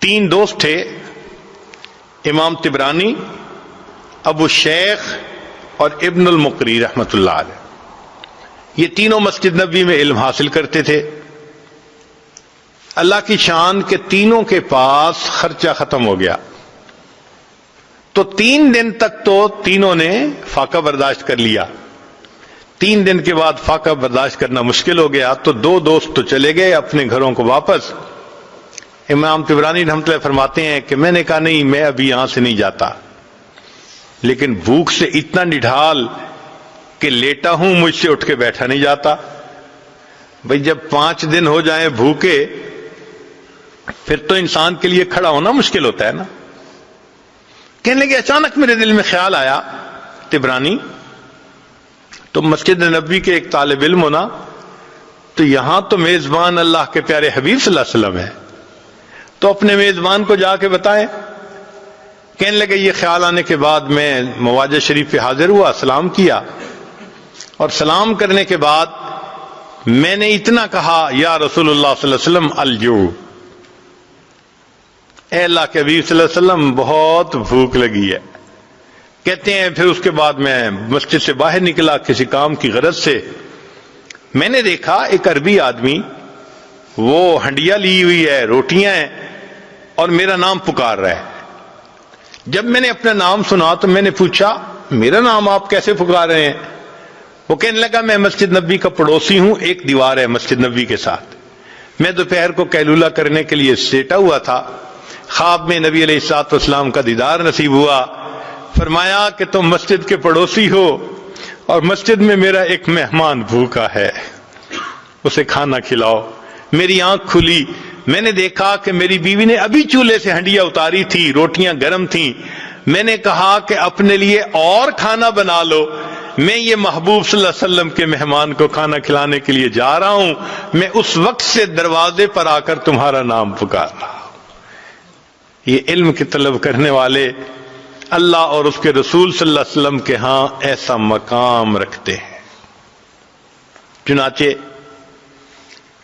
تین دوست تھے، امام طبرانی، ابو شیخ اور ابن المقری رحمۃ اللہ علیہ۔ یہ تینوں مسجد نبوی میں علم حاصل کرتے تھے۔ اللہ کی شان کہ تینوں کے پاس خرچہ ختم ہو گیا، تو 3 دن تک تو تینوں نے فاقہ برداشت کر لیا۔ 3 دن کے بعد فاقہ برداشت کرنا مشکل ہو گیا، تو 2 دوست تو چلے گئے اپنے گھروں کو واپس۔ امام طبرانی رحمۃ اللہ فرماتے ہیں کہ میں نے کہا نہیں، میں ابھی یہاں سے نہیں جاتا، لیکن بھوک سے اتنا نڈھال کہ لیٹا ہوں، مجھ سے اٹھ کے بیٹھا نہیں جاتا۔ بھئی جب 5 دن ہو جائیں بھوکے، پھر تو انسان کے لیے کھڑا ہونا مشکل ہوتا ہے نا۔ کہنے لگے اچانک میرے دل میں خیال آیا، طبرانی تو مسجد نبوی کے ایک طالب علم ہونا، تو یہاں تو میزبان اللہ کے پیارے حبیب صلی اللہ علیہ وسلم ہے، تو اپنے میزبان کو جا کے بتائیں۔ کہنے لگے یہ خیال آنے کے بعد میں مواجہ شریف پہ حاضر ہوا، سلام کیا، اور سلام کرنے کے بعد میں نے اتنا کہا، یا رسول اللہ صلی اللہ علیہ وسلم الجوع، اے اللہ کے حبیب صلی اللہ علیہ وسلم بہت بھوک لگی ہے۔ کہتے ہیں پھر اس کے بعد میں مسجد سے باہر نکلا کسی کام کی غرض سے، میں نے دیکھا ایک عربی آدمی، وہ ہنڈیا لی ہوئی ہے، روٹیاں ہیں، اور میرا نام پکار رہا ہے۔ جب میں نے اپنا نام سنا تو میں نے پوچھا میرا نام آپ کیسے پکار رہے ہیں؟ وہ کہنے لگا میں مسجد نبوی کا پڑوسی ہوں، ایک دیوار ہے مسجد نبوی کے ساتھ، میں دوپہر کو قیلولہ کرنے کے لیے لیٹا ہوا تھا، خواب میں نبی علیہ الصلوۃ والسلام کا دیدار نصیب ہوا، فرمایا کہ تم مسجد کے پڑوسی ہو اور مسجد میں میرا ایک مہمان بھوکا ہے، اسے کھانا کھلاؤ۔ میری آنکھ کھلی، میں نے دیکھا کہ میری بیوی نے ابھی چولہے سے ہنڈیا اتاری تھی، روٹیاں گرم تھیں۔ میں نے کہا کہ اپنے لیے اور کھانا بنا لو، میں یہ محبوب صلی اللہ علیہ وسلم کے مہمان کو کھانا کھلانے کے لیے جا رہا ہوں، میں اس وقت سے دروازے پر آ کر تمہارا نام پکار رہا ہوں۔ یہ علم کی طلب کرنے والے اللہ اور اس کے رسول صلی اللہ علیہ وسلم کے ہاں ایسا مقام رکھتے ہیں۔ چنانچہ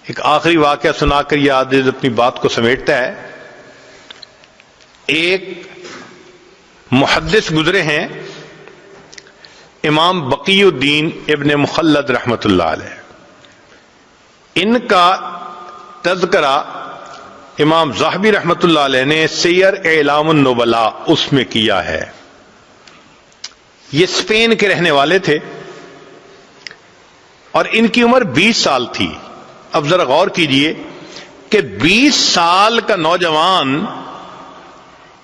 ایک آخری واقعہ سنا کر یہ عادل اپنی بات کو سمیٹتا ہے۔ ایک محدث گزرے ہیں، امام بقی الدین ابن مخلد رحمۃ اللہ علیہ، ان کا تذکرہ امام ذہبی رحمۃ اللہ علیہ نے سیر اعلام النبلاء اس میں کیا ہے۔ یہ اسپین کے رہنے والے تھے اور ان کی عمر 20 سال تھی۔ اب ذرا غور کیجئے کہ 20 سال کا نوجوان،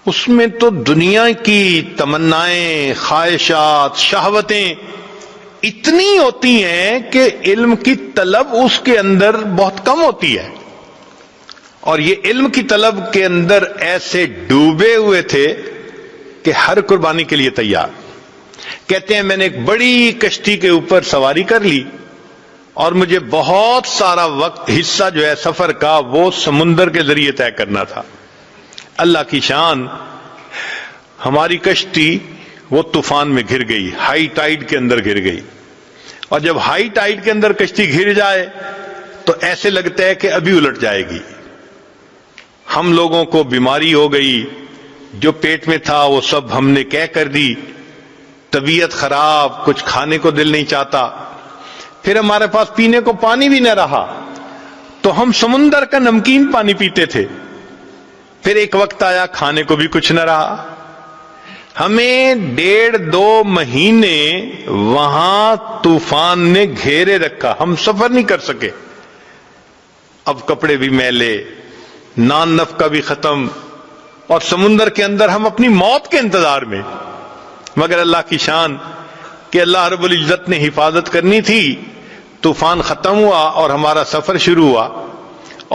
اس میں تو دنیا کی تمنائیں، خواہشات، شہوتیں اتنی ہوتی ہیں کہ علم کی طلب اس کے اندر بہت کم ہوتی ہے، اور یہ علم کی طلب کے اندر ایسے ڈوبے ہوئے تھے کہ ہر قربانی کے لیے تیار۔ کہتے ہیں میں نے ایک بڑی کشتی کے اوپر سواری کر لی، اور مجھے بہت سارا وقت حصہ جو ہے سفر کا وہ سمندر کے ذریعے طے کرنا تھا۔ اللہ کی شان، ہماری کشتی وہ طوفان میں گر گئی، ہائی ٹائیڈ کے اندر گر گئی، اور جب ہائی ٹائیڈ کے اندر کشتی گر جائے تو ایسے لگتا ہے کہ ابھی الٹ جائے گی۔ ہم لوگوں کو بیماری ہو گئی، جو پیٹ میں تھا وہ سب ہم نے کہہ کر دی، طبیعت خراب، کچھ کھانے کو دل نہیں چاہتا، پھر ہمارے پاس پینے کو پانی بھی نہ رہا تو ہم سمندر کا نمکین پانی پیتے تھے۔ پھر ایک وقت آیا کھانے کو بھی کچھ نہ رہا، ہمیں 1.5-2 مہینے وہاں طوفان نے گھیرے رکھا، ہم سفر نہیں کر سکے۔ اب کپڑے بھی میلے، نان نفقہ بھی ختم، اور سمندر کے اندر ہم اپنی موت کے انتظار میں۔ مگر اللہ کی شان کہ اللہ رب العزت نے حفاظت کرنی تھی، طوفان ختم ہوا اور ہمارا سفر شروع ہوا،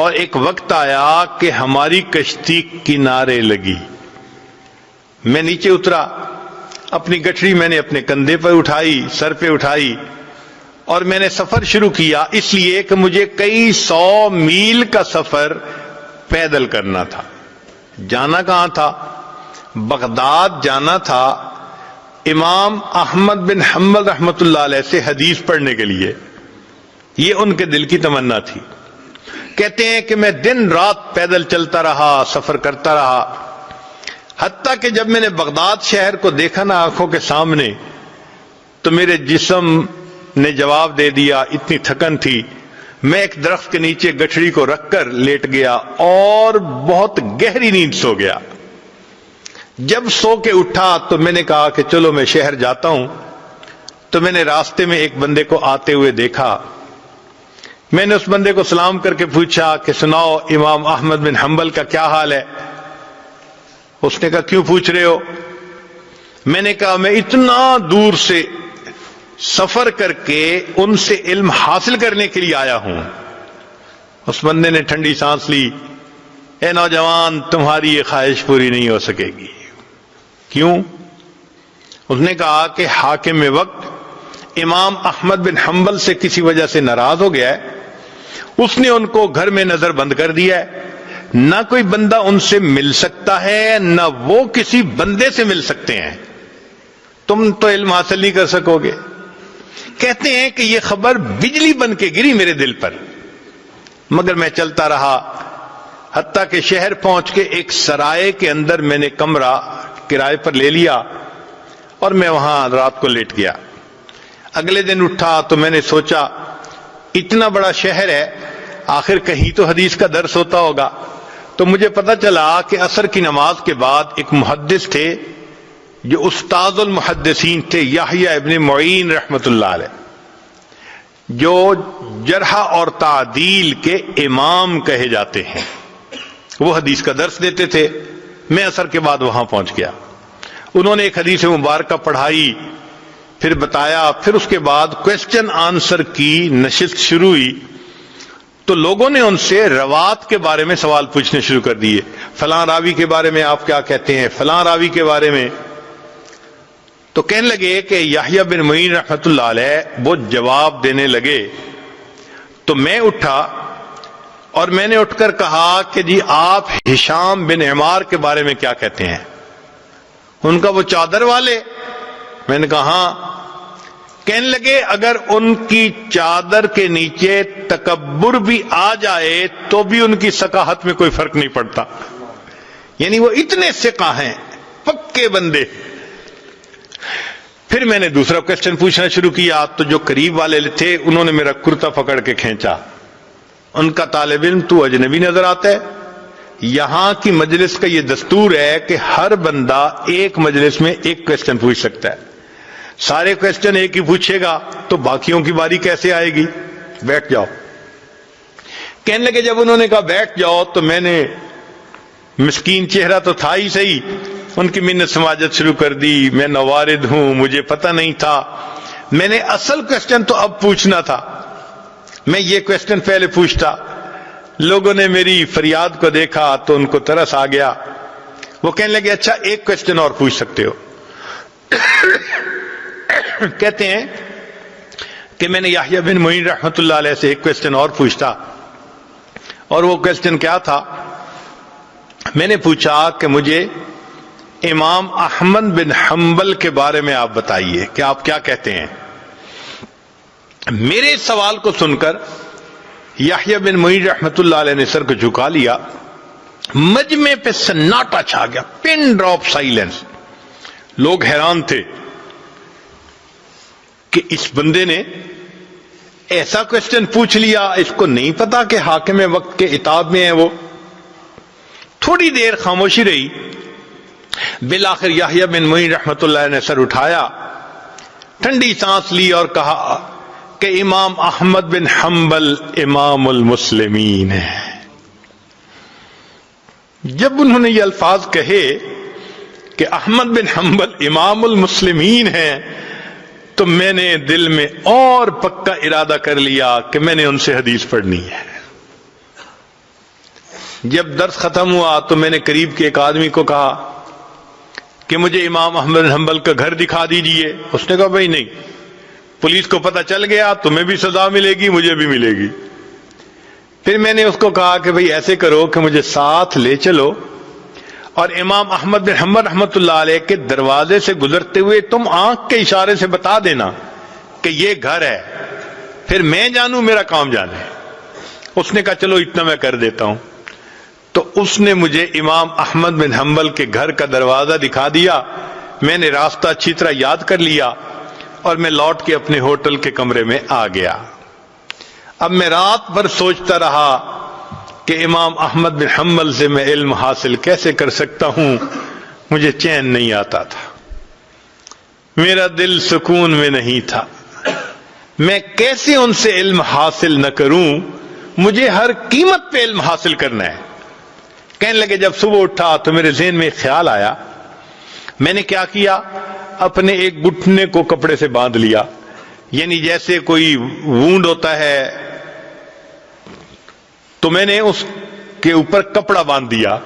اور ایک وقت آیا کہ ہماری کشتی کنارے لگی۔ میں نیچے اترا، اپنی گٹھڑی میں نے اپنے کندھے پر اٹھائی، سر پہ اٹھائی، اور میں نے سفر شروع کیا، اس لیے کہ مجھے کئی 100 میل کا سفر پیدل کرنا تھا۔ جانا کہاں تھا؟ بغداد جانا تھا، امام احمد بن حنبل رحمۃ اللہ علیہ سے حدیث پڑھنے کے لیے۔ یہ ان کے دل کی تمنا تھی۔ کہتے ہیں کہ میں دن رات پیدل چلتا رہا، سفر کرتا رہا، حتیٰ کہ جب میں نے بغداد شہر کو دیکھا نا آنکھوں کے سامنے تو میرے جسم نے جواب دے دیا، اتنی تھکن تھی، میں ایک درخت کے نیچے گٹھڑی کو رکھ کر لیٹ گیا اور بہت گہری نیند سو گیا۔ جب سو کے اٹھا تو میں نے کہا کہ چلو میں شہر جاتا ہوں، تو میں نے راستے میں ایک بندے کو آتے ہوئے دیکھا۔ میں نے اس بندے کو سلام کر کے پوچھا کہ سناؤ امام احمد بن حنبل کا کیا حال ہے؟ اس نے کہا کیوں پوچھ رہے ہو؟ میں نے کہا میں اتنا دور سے سفر کر کے ان سے علم حاصل کرنے کے لیے آیا ہوں۔ اس بندے نے ٹھنڈی سانس لی، اے نوجوان تمہاری یہ خواہش پوری نہیں ہو سکے گی۔ کیوں؟ اس نے کہا کہ حاکم وقت امام احمد بن حنبل سے کسی وجہ سے ناراض ہو گیا ہے، اس نے ان کو گھر میں نظر بند کر دیا ہے، نہ کوئی بندہ ان سے مل سکتا ہے نہ وہ کسی بندے سے مل سکتے ہیں، تم تو علم حاصل نہیں کر سکو گے۔ کہتے ہیں کہ یہ خبر بجلی بن کے گری میرے دل پر، مگر میں چلتا رہا حتیٰ کہ شہر پہنچ کے ایک سرائے کے اندر میں نے کمرہ کرائے پر لے لیا اور میں وہاں رات کو لیٹ گیا۔ اگلے دن اٹھا تو میں نے سوچا اتنا بڑا شہر ہے، آخر کہیں تو حدیث کا درس ہوتا ہوگا۔ تو مجھے پتہ چلا کہ عصر کی نماز کے بعد ایک محدث تھے جو استاد المحدثین تھے، یحییٰ ابن معین رحمت اللہ علیہ، جو جرح اور تعدیل کے امام کہے جاتے ہیں، وہ حدیث کا درس دیتے تھے۔ میں عصر کے بعد وہاں پہنچ گیا، انہوں نے ایک حدیث مبارکہ پڑھائی، پھر بتایا، پھر اس کے بعد کوسچن آنسر کی نشست شروع ہوئی۔ تو لوگوں نے ان سے روات کے بارے میں سوال پوچھنے شروع کر دیے، فلاں راوی کے بارے میں آپ کیا کہتے ہیں، فلاں راوی کے بارے میں۔ تو کہنے لگے کہ یحییٰ بن معین رحمت اللہ علیہ وہ جواب دینے لگے۔ تو میں اٹھا اور میں نے اٹھ کر کہا کہ جی آپ ہشام بن عمار کے بارے میں کیا کہتے ہیں؟ ان کا وہ چادر والے؟ میں نے کہا ہاں۔ کہنے لگے اگر ان کی چادر کے نیچے تکبر بھی آ جائے تو بھی ان کی ثقافت میں کوئی فرق نہیں پڑتا، یعنی وہ اتنے ثقہ ہیں، پکے بندے۔ پھر میں نے دوسرا کوسچن پوچھنا شروع کیا تو جو قریب والے تھے انہوں نے میرا کرتا پکڑ کے کھینچا۔ ان کا طالب علم تو اجنبی نظر آتا ہے، یہاں کی مجلس کا یہ دستور ہے کہ ہر بندہ ایک مجلس میں ایک کوسچن پوچھ سکتا ہے، سارے کوسچن ایک ہی پوچھے گا تو باقیوں کی باری کیسے آئے گی؟ بیٹھ جاؤ۔ کہنے لگے جب انہوں نے کہا بیٹھ جاؤ تو میں نے، مسکین چہرہ تو تھا ہی صحیح، ان کی منت سماجت شروع کر دی، میں نوارد ہوں، مجھے پتہ نہیں تھا، میں نے اصل کوسچن تو اب پوچھنا تھا، میں یہ کوسچن پہلے پوچھتا۔ لوگوں نے میری فریاد کو دیکھا تو ان کو ترس آ گیا، وہ کہنے لگے اچھا ایک کوسچن اور پوچھ سکتے ہو۔ کہتے ہیں کہ میں نے یحییٰ بن معین رحمت اللہ علیہ سے ایک کوسچن اور پوچھتا، اور وہ کوسچن کیا تھا؟ میں نے پوچھا کہ مجھے امام احمد بن حنبل کے بارے میں آپ بتائیے کہ آپ کیا کہتے ہیں۔ میرے سوال کو سن کر یحییٰ بن معین رحمت اللہ علیہ نے سر کو جھکا لیا، مجمع پہ سناٹا چھا گیا، پن ڈراپ سائلنس۔ لوگ حیران تھے کہ اس بندے نے ایسا کوسچن پوچھ لیا، اس کو نہیں پتا کہ حاکم وقت کے عتاب میں ہے وہ۔ تھوڑی دیر خاموشی رہی، بالآخر یحییٰ بن معین رحمت اللہ نے سر اٹھایا، ٹھنڈی سانس لی اور کہا کہ امام احمد بن حنبل امام المسلمین ہے۔ جب انہوں نے یہ الفاظ کہے کہ احمد بن حنبل امام المسلمین ہیں تو میں نے دل میں اور پکا ارادہ کر لیا کہ میں نے ان سے حدیث پڑھنی ہے۔ جب درس ختم ہوا تو میں نے قریب کے ایک آدمی کو کہا کہ مجھے امام احمد بن حنبل کا گھر دکھا دیجئے۔ اس نے کہا بھائی نہیں، پولیس کو پتہ چل گیا تمہیں بھی سزا ملے گی، مجھے بھی ملے گی۔ پھر میں نے اس کو کہا کہ بھائی ایسے کرو کہ مجھے ساتھ لے چلو اور امام احمد بن حنبل رحمت اللہ علیہ کے دروازے سے گزرتے ہوئے تم آنکھ کے اشارے سے بتا دینا کہ یہ گھر ہے، پھر میں جانوں میرا کام جانے۔ اس نے کہا چلو اتنا میں کر دیتا ہوں. تو اس نے مجھے امام احمد بن حنبل کے گھر کا دروازہ دکھا دیا. میں نے راستہ اچھی طرح یاد کر لیا اور میں لوٹ کے اپنے ہوٹل کے کمرے میں آ گیا. اب میں رات بھر سوچتا رہا کہ امام احمد بن حنبل سے میں علم حاصل کیسے کر سکتا ہوں. مجھے چین نہیں آتا تھا، میرا دل سکون میں نہیں تھا. میں کیسے ان سے علم حاصل نہ کروں، مجھے ہر قیمت پہ علم حاصل کرنا ہے. کہنے لگے جب صبح اٹھا تو میرے ذہن میں خیال آیا. میں نے کیا کیا، اپنے ایک گھٹنے کو کپڑے سے باندھ لیا، یعنی جیسے کوئی وونڈ ہوتا ہے تو میں نے اس کے اوپر کپڑا باندھ دیا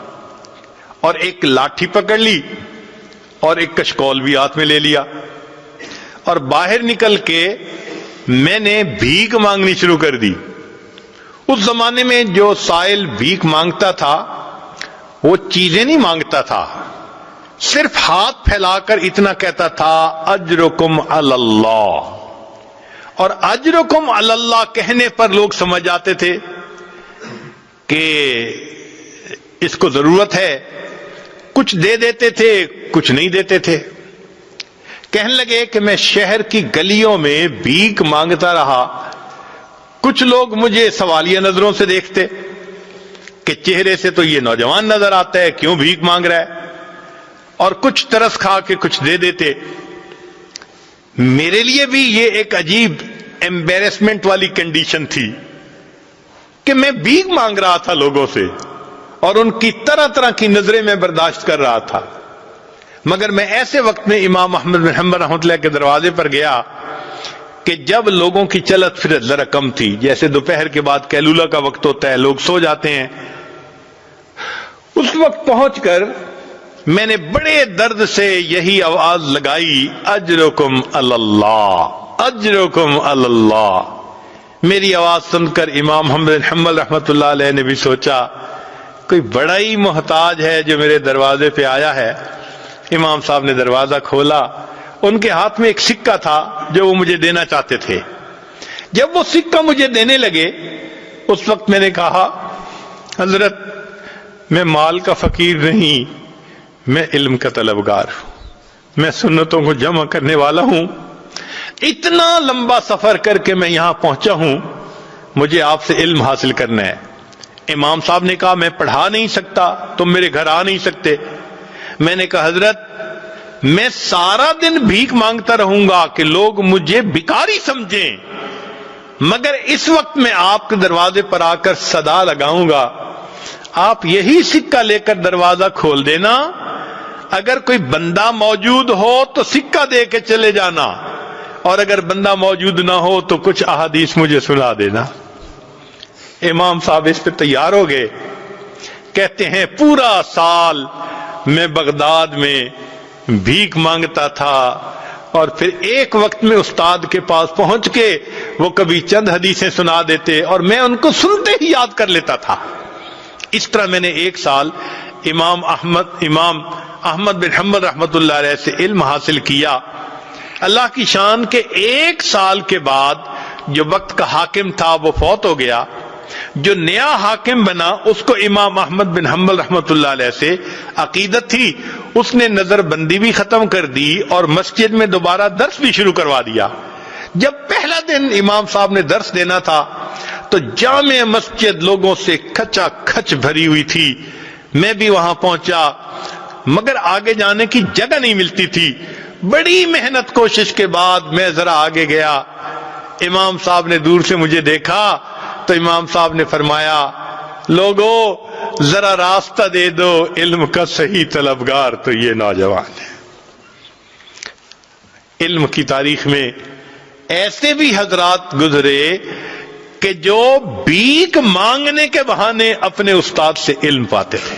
اور ایک لاٹھی پکڑ لی اور ایک کشکول بھی ہاتھ میں لے لیا اور باہر نکل کے میں نے بھیک مانگنی شروع کر دی. اس زمانے میں جو سائل بھیک مانگتا تھا وہ چیزیں نہیں مانگتا تھا، صرف ہاتھ پھیلا کر اتنا کہتا تھا اجرکم علی اللہ. اور اجرکم علی اللہ کہنے پر لوگ سمجھ جاتے تھے کہ اس کو ضرورت ہے، کچھ دے دیتے تھے کچھ نہیں دیتے تھے. کہنے لگے کہ میں شہر کی گلیوں میں بھیک مانگتا رہا. کچھ لوگ مجھے سوالیہ نظروں سے دیکھتے کہ چہرے سے تو یہ نوجوان نظر آتا ہے، کیوں بھیک مانگ رہا ہے، اور کچھ ترس کھا کے کچھ دے دیتے. میرے لیے بھی یہ ایک عجیب ایمبیرسمنٹ والی کنڈیشن تھی کہ میں بھیک مانگ رہا تھا لوگوں سے اور ان کی طرح طرح کی نظریں میں برداشت کر رہا تھا. مگر میں ایسے وقت میں امام احمد بن حنبل رحمۃ اللہ کے دروازے پر گیا کہ جب لوگوں کی چلت پھرت ذرا کم تھی، جیسے دوپہر کے بعد قیلولہ کا وقت ہوتا ہے، لوگ سو جاتے ہیں. اس وقت پہنچ کر میں نے بڑے درد سے یہی آواز لگائی اجرکم علی اللہ، اجرکم علی اللہ. میری آواز سن کر امام احمد بن حنبل رحمۃ اللہ علیہ نے بھی سوچا کوئی بڑا ہی محتاج ہے جو میرے دروازے پہ آیا ہے. امام صاحب نے دروازہ کھولا. ان کے ہاتھ میں ایک سکہ تھا جو وہ مجھے دینا چاہتے تھے. جب وہ سکہ مجھے دینے لگے اس وقت میں نے کہا حضرت میں مال کا فقیر نہیں، میں علم کا طلبگار ہوں، میں سنتوں کو جمع کرنے والا ہوں. اتنا لمبا سفر کر کے میں یہاں پہنچا ہوں، مجھے آپ سے علم حاصل کرنا ہے. امام صاحب نے کہا میں پڑھا نہیں سکتا، تم میرے گھر آ نہیں سکتے. میں نے کہا حضرت میں سارا دن بھیک مانگتا رہوں گا کہ لوگ مجھے بھکاری سمجھیں، مگر اس وقت میں آپ کے دروازے پر آ کر صدا لگاؤں گا، آپ یہی سکہ لے کر دروازہ کھول دینا. اگر کوئی بندہ موجود ہو تو سکہ دے کے چلے جانا، اور اگر بندہ موجود نہ ہو تو کچھ احادیث مجھے سنا دینا. امام صاحب اس پہ تیار ہو گئے. کہتے ہیں پورا سال میں بغداد میں بھیک مانگتا تھا اور پھر ایک وقت میں استاد کے پاس پہنچ کے وہ کبھی چند حدیثیں سنا دیتے اور میں ان کو سنتے ہی یاد کر لیتا تھا. اس طرح میں نے ایک سال امام احمد بن حنبل رحمۃ اللہ علیہ سے علم حاصل کیا. اللہ کی شان کے ایک سال کے بعد جو وقت کا حاکم تھا وہ فوت ہو گیا. جو نیا حاکم بنا اس کو امام احمد بن حنبل رحمۃ اللہ علیہ سے عقیدت تھی. اس نے نظر بندی بھی ختم کر دی اور مسجد میں دوبارہ درس بھی شروع کروا دیا. جب پہلا دن امام صاحب نے درس دینا تھا تو جامع مسجد لوگوں سے کھچا کھچ بھری ہوئی تھی. میں بھی وہاں پہنچا مگر آگے جانے کی جگہ نہیں ملتی تھی. بڑی محنت کوشش کے بعد میں ذرا آگے گیا. امام صاحب نے دور سے مجھے دیکھا تو امام صاحب نے فرمایا لوگو ذرا راستہ دے دو، علم کا صحیح طلبگار تو یہ نوجوان ہے. علم کی تاریخ میں ایسے بھی حضرات گزرے کہ جو بھیک مانگنے کے بہانے اپنے استاد سے علم پاتے تھے.